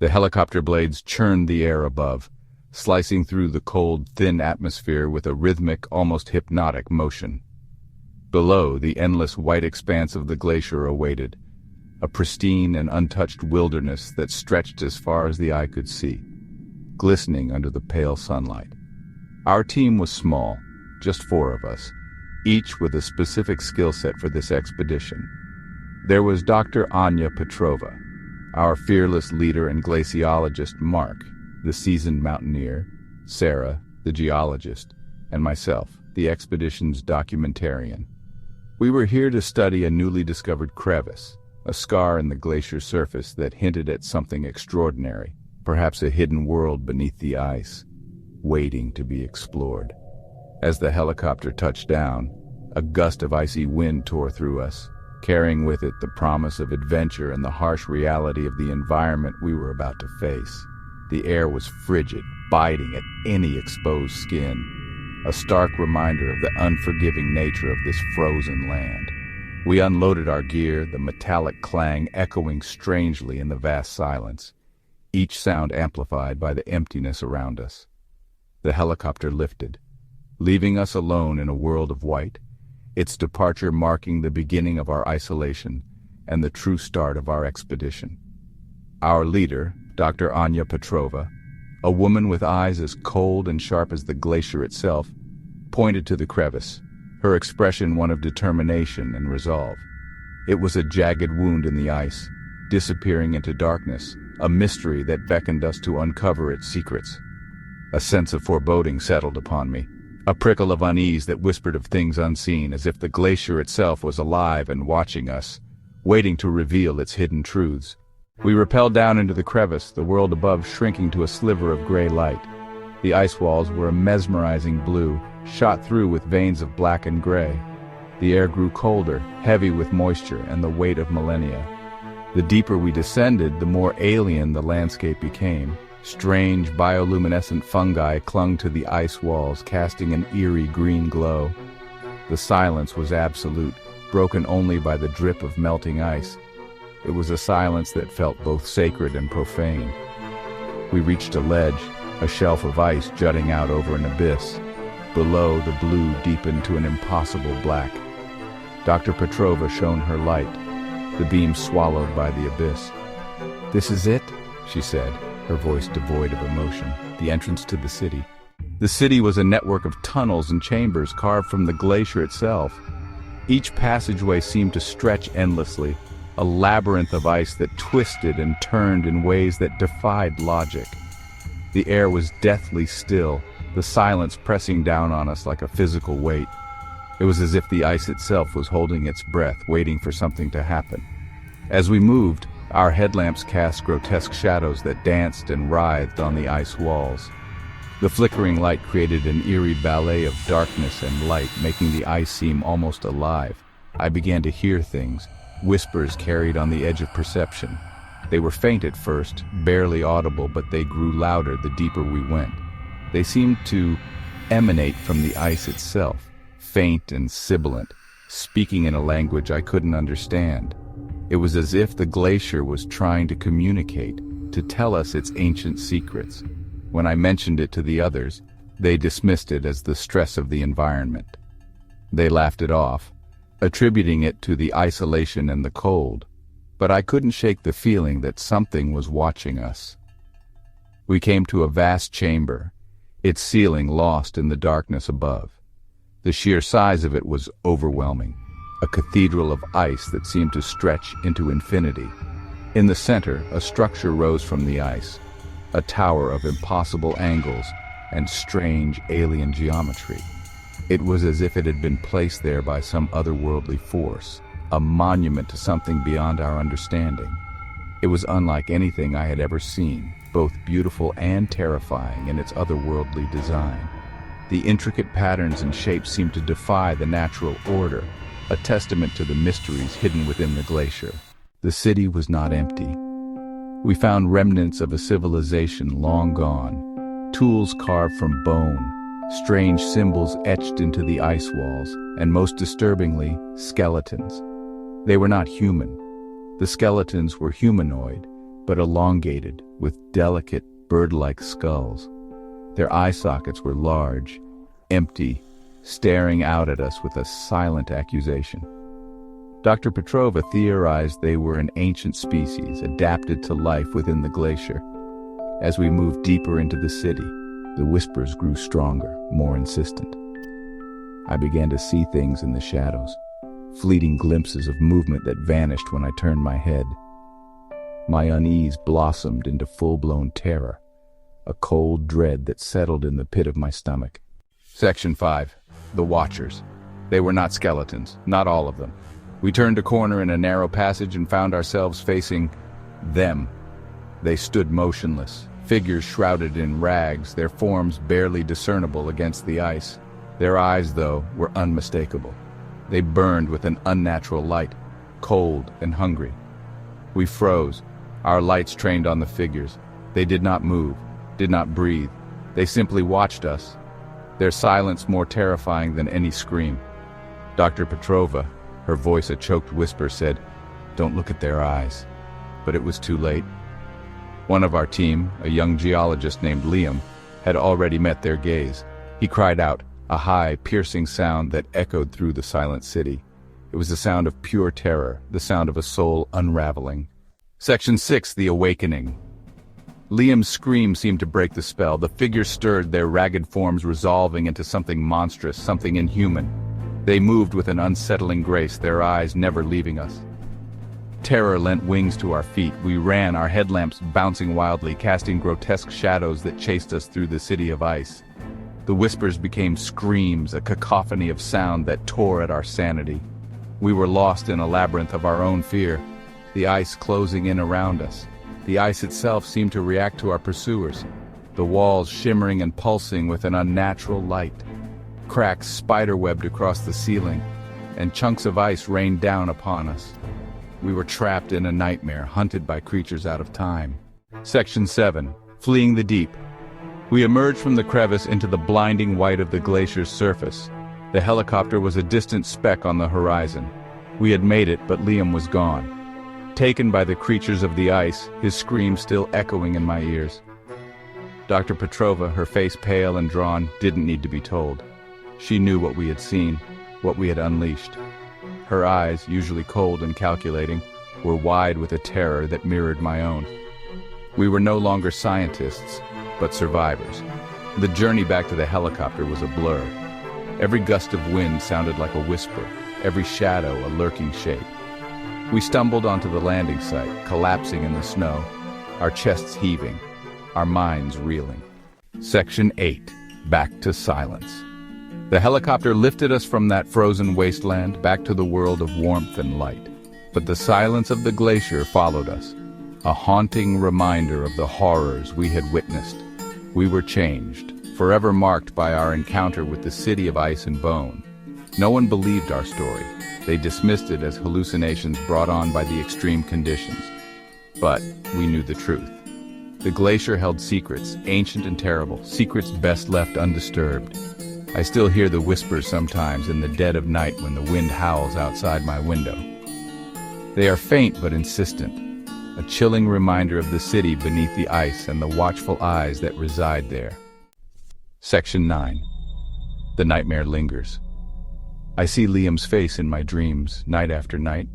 The helicopter blades churned the air above, slicing through the cold, thin atmosphere with a rhythmic, almost hypnotic motion. Below, the endless white expanse of the glacier awaited, a pristine and untouched wilderness that stretched as far as the eye could see, glistening under the pale sunlight. Our team was small, just 4 of us, each with a specific skill set for this expedition. There was Dr. Anya Petrova, our fearless leader and glaciologist Mark, the seasoned mountaineer, Sarah, the geologist, and myself, the expedition's documentarian. We were here to study a newly discovered crevice, a scar in the glacier's surface that hinted at something extraordinary, perhaps a hidden world beneath the ice, waiting to be explored. As the helicopter touched down, a gust of icy wind tore through us, carrying with it the promise of adventure and the harsh reality of the environment we were about to face. The air was frigid, biting at any exposed skin, a stark reminder of the unforgiving nature of this frozen land. We unloaded our gear, the metallic clang echoing strangely in the vast silence, each sound amplified by the emptiness around us. The helicopter lifted, leaving us alone in a world of white, its departure marking the beginning of our isolation and the true start of our expedition. Our leader, Dr. Anya Petrova, a woman with eyes as cold and sharp as the glacier itself, pointed to the crevice, her expression one of determination and resolve. It was a jagged wound in the ice, disappearing into darkness, a mystery that beckoned us to uncover its secrets. A sense of foreboding settled upon me, a prickle of unease that whispered of things unseen, as if the glacier itself was alive and watching us, waiting to reveal its hidden truths. We rappelled down into the crevice, the world above shrinking to a sliver of gray light. The ice walls were a mesmerizing blue, shot through with veins of black and gray. The air grew colder, heavy with moisture and the weight of millennia. The deeper we descended, the more alien the landscape became. Strange bioluminescent fungi clung to the ice walls, casting an eerie green glow. The silence was absolute, broken only by the drip of melting ice. It was a silence that felt both sacred and profane. We reached a ledge, a shelf of ice jutting out over an abyss. Below, the blue deepened to an impossible black. Dr. Petrova shone her light, the beam swallowed by the abyss. "This is it," she said, her voice devoid of emotion. "The entrance to the city." The city was a network of tunnels and chambers carved from the glacier itself. Each passageway seemed to stretch endlessly, a labyrinth of ice that twisted and turned in ways that defied logic. The air was deathly still, the silence pressing down on us like a physical weight. It was as if the ice itself was holding its breath, waiting for something to happen. As we moved, our headlamps cast grotesque shadows that danced and writhed on the ice walls. The flickering light created an eerie ballet of darkness and light, making the ice seem almost alive. I began to hear things, whispers carried on the edge of perception. They were faint at first, barely audible, but they grew louder the deeper we went. They seemed to emanate from the ice itself, faint and sibilant, speaking in a language I couldn't understand. It was as if the glacier was trying to communicate, to tell us its ancient secrets. When I mentioned it to the others, they dismissed it as the stress of the environment. They laughed it off, attributing it to the isolation and the cold, but I couldn't shake the feeling that something was watching us. We came to a vast chamber, its ceiling lost in the darkness above. The sheer size of it was overwhelming, a cathedral of ice that seemed to stretch into infinity. In the center, a structure rose from the ice, a tower of impossible angles and strange alien geometry. It was as if it had been placed there by some otherworldly force, a monument to something beyond our understanding. It was unlike anything I had ever seen, both beautiful and terrifying in its otherworldly design. The intricate patterns and shapes seemed to defy the natural order, a testament to the mysteries hidden within the glacier. The city was not empty. We found remnants of a civilization long gone, tools carved from bone, strange symbols etched into the ice walls, and most disturbingly, skeletons. They were not human. The skeletons were humanoid, but elongated, with delicate, bird-like skulls. Their eye sockets were large, empty, staring out at us with a silent accusation. Dr. Petrova theorized they were an ancient species adapted to life within the glacier. As we moved deeper into the city, the whispers grew stronger, more insistent. I began to see things in the shadows, fleeting glimpses of movement that vanished when I turned my head. My unease blossomed into full-blown terror, a cold dread that settled in the pit of my stomach. Section 5. The Watchers. They were not skeletons, not all of them. We turned a corner in a narrow passage and found ourselves facing them. They stood motionless, figures shrouded in rags, their forms barely discernible against the ice. Their eyes, though, were unmistakable. They burned with an unnatural light, cold and hungry. We froze, our lights trained on the figures. They did not move, did not breathe. They simply watched us, their silence more terrifying than any scream. Dr. Petrova, her voice a choked whisper, said, "Don't look at their eyes." But it was too late. One of our team, a young geologist named Liam, had already met their gaze. He cried out, a high, piercing sound that echoed through the silent city. It was the sound of pure terror, the sound of a soul unraveling. Section 6. The Awakening. Liam's scream seemed to break the spell. The figures stirred, their ragged forms resolving into something monstrous, something inhuman. They moved with an unsettling grace, their eyes never leaving us. Terror lent wings to our feet. We ran, our headlamps bouncing wildly, casting grotesque shadows that chased us through the city of ice. The whispers became screams, a cacophony of sound that tore at our sanity. We were lost in a labyrinth of our own fear, the ice closing in around us. The ice itself seemed to react to our pursuers, the walls shimmering and pulsing with an unnatural light. Cracks spiderwebbed across the ceiling, and chunks of ice rained down upon us. We were trapped in a nightmare, hunted by creatures out of time. Section 7. Fleeing the Deep. We emerged from the crevice into the blinding white of the glacier's surface. The helicopter was a distant speck on the horizon. We had made it, but Liam was gone. Taken by the creatures of the ice, his scream still echoing in my ears. Dr. Petrova, her face pale and drawn, didn't need to be told. She knew what we had seen, what we had unleashed. Her eyes, usually cold and calculating, were wide with a terror that mirrored my own. We were no longer scientists, but survivors. The journey back to the helicopter was a blur. Every gust of wind sounded like a whisper, every shadow a lurking shape. We stumbled onto the landing site, collapsing in the snow, our chests heaving, our minds reeling. Section 8. Back to silence. The helicopter lifted us from that frozen wasteland back to the world of warmth and light. But the silence of the glacier followed us, a haunting reminder of the horrors we had witnessed. We were changed, forever marked by our encounter with the city of ice and bone. No one believed our story. They dismissed it as hallucinations brought on by the extreme conditions. But we knew the truth. The glacier held secrets, ancient and terrible, secrets best left undisturbed. I still hear the whispers sometimes in the dead of night when the wind howls outside my window. They are faint but insistent, a chilling reminder of the city beneath the ice and the watchful eyes that reside there. Section 9. The nightmare lingers. I see Liam's face in my dreams, night after night,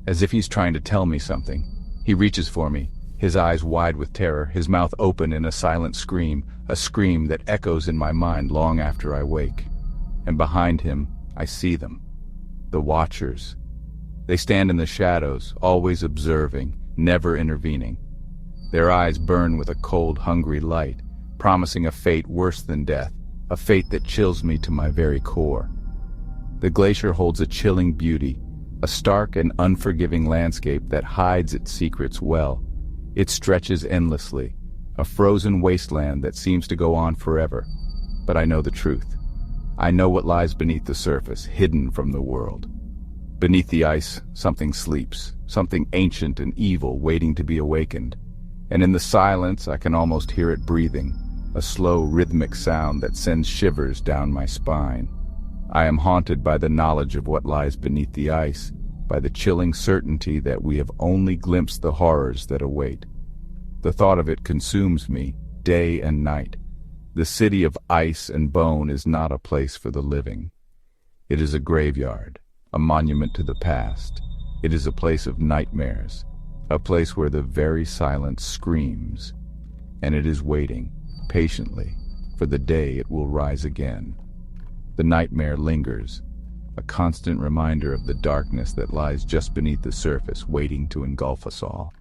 as if he's trying to tell me something. He reaches for me, his eyes wide with terror, his mouth open in a silent scream, a scream that echoes in my mind long after I wake. And behind him, I see them, the Watchers. They stand in the shadows, always observing, never intervening. Their eyes burn with a cold, hungry light, promising a fate worse than death, a fate that chills me to my very core. The glacier holds a chilling beauty, a stark and unforgiving landscape that hides its secrets well. It stretches endlessly, a frozen wasteland that seems to go on forever. But I know the truth. I know what lies beneath the surface, hidden from the world. Beneath the ice, something sleeps, something ancient and evil waiting to be awakened. And in the silence, I can almost hear it breathing, a slow, rhythmic sound that sends shivers down my spine. I am haunted by the knowledge of what lies beneath the ice, by the chilling certainty that we have only glimpsed the horrors that await. The thought of it consumes me, day and night. The city of ice and bone is not a place for the living. It is a graveyard, a monument to the past. It is a place of nightmares, a place where the very silence screams, and it is waiting, patiently, for the day it will rise again. The nightmare lingers, a constant reminder of the darkness that lies just beneath the surface, waiting to engulf us all.